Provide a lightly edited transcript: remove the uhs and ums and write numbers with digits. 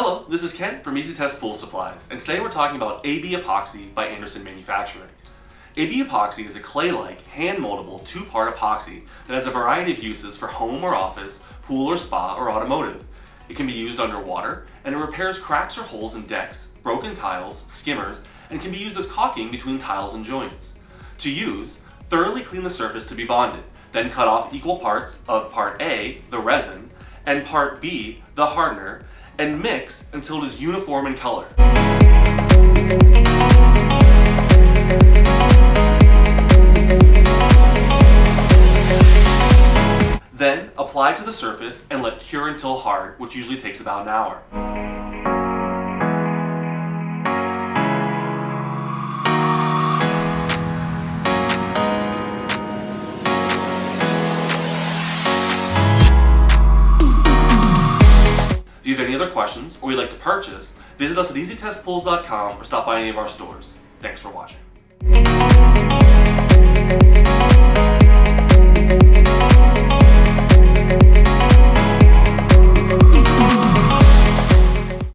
Hello, this is Ken from Easy Test Pool Supplies, and today we're talking about A+B Epoxy by Anderson Manufacturing. A+B Epoxy is a clay-like, hand-moldable, two-part epoxy that has a variety of uses for home or office, pool or spa, or automotive. It can be used underwater, and it repairs cracks or holes in decks, broken tiles, skimmers, and can be used as caulking between tiles and joints. To use, thoroughly clean the surface to be bonded, then cut off equal parts of part A, the resin, and part B, the hardener, and mix until it is uniform in color. Then apply to the surface and let cure until hard, which usually takes about an hour. If you have any other questions or you'd like to purchase, visit us at easytestpools.com or stop by any of our stores. Thanks for watching.